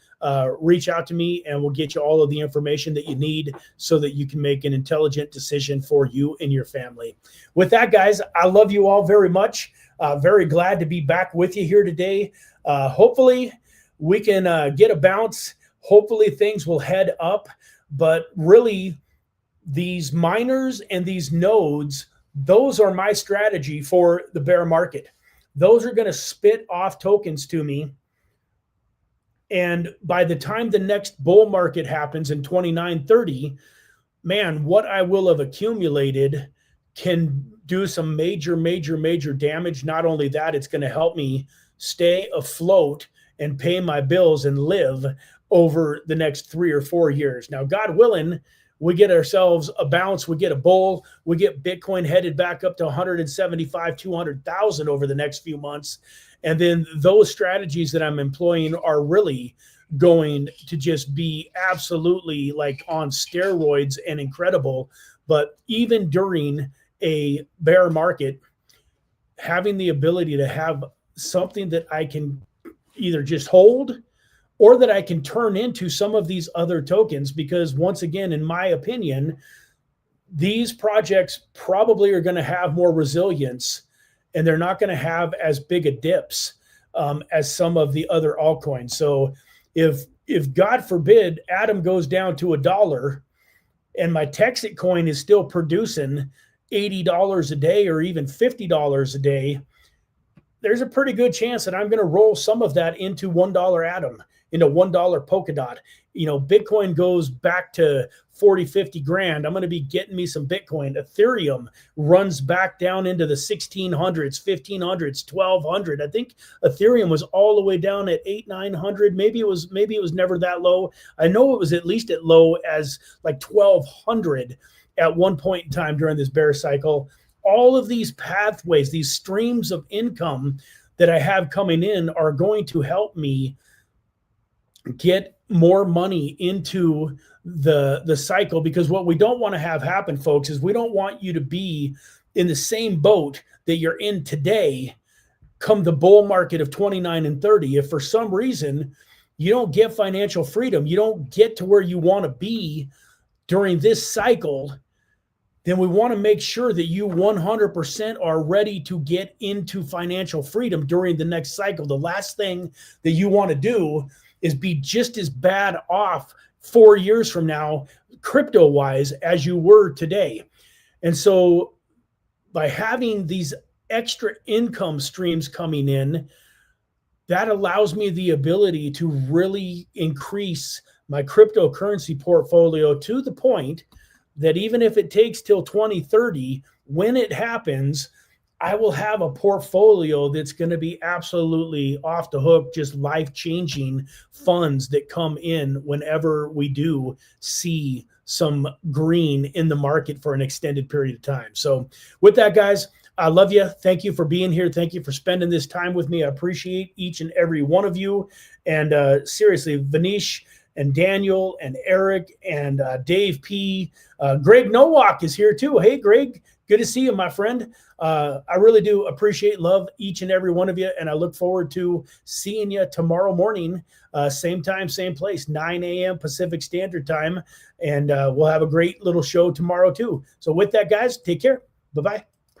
reach out to me and we'll get you all of the information that you need so that you can make an intelligent decision for you and your family. With that, guys, I love you all very much. Very glad to be back with you here today. Hopefully we can get a bounce. Hopefully things will head up, but really these miners and these nodes, those are my strategy for the bear market. Those are going to spit off tokens to me. And by the time the next bull market happens in 29-30, man, what I will have accumulated can do some major, major, major damage. Not only that, it's going to help me stay afloat and pay my bills and live over the next 3 or 4 years. Now, God willing, we get ourselves a bounce, we get a bull, we get Bitcoin headed back up to 175, 200,000 over the next few months. And then those strategies that I'm employing are really going to just be absolutely like on steroids and incredible. But even during a bear market, having the ability to have something that I can either just hold or that I can turn into some of these other tokens, because once again, in my opinion, these projects probably are going to have more resilience and they're not going to have as big a dips as some of the other altcoins. So if if God forbid Atom goes down to $1 and my Texit coin is still producing $80 a day or even $50 a day, there's a pretty good chance that I'm going to roll some of that into $1 Atom, into $1 Polkadot. Bitcoin goes back to 40, 50 grand. I'm going to be getting me some Bitcoin. Ethereum runs back down into the 1600s, 1500s, 1200. I think Ethereum was all the way down at 900. Maybe it was never that low. I know it was at least as low as like 1200 at one point in time during this bear cycle. All of these pathways, these streams of income that I have coming in are going to help me get more money into the cycle, because what we don't want to have happen, folks, is we don't want you to be in the same boat that you're in today come the bull market of 29 and 30. If for some reason you don't get financial freedom, you don't get to where you want to be during this cycle, then we want to make sure that you 100% are ready to get into financial freedom during the next cycle. The last thing that you want to do is be just as bad off 4 years from now, crypto-wise, as you were today. And so by having these extra income streams coming in, that allows me the ability to really increase my cryptocurrency portfolio to the point that even if it takes till 2030, when it happens, I will have a portfolio that's going to be absolutely off the hook, just life-changing funds that come in whenever we do see some green in the market for an extended period of time. So with that, guys, I love you. Thank you for being here. Thank you for spending this time with me. I appreciate each and every one of you. And seriously, Vanish and Daniel and Eric and Dave P. Greg Nowak is here too. Hey, Greg, good to see you, my friend. I really do appreciate, love each and every one of you. And I look forward to seeing you tomorrow morning, same time, same place, 9 a.m. Pacific Standard Time. And we'll have a great little show tomorrow too. So with that, guys, take care. Bye-bye.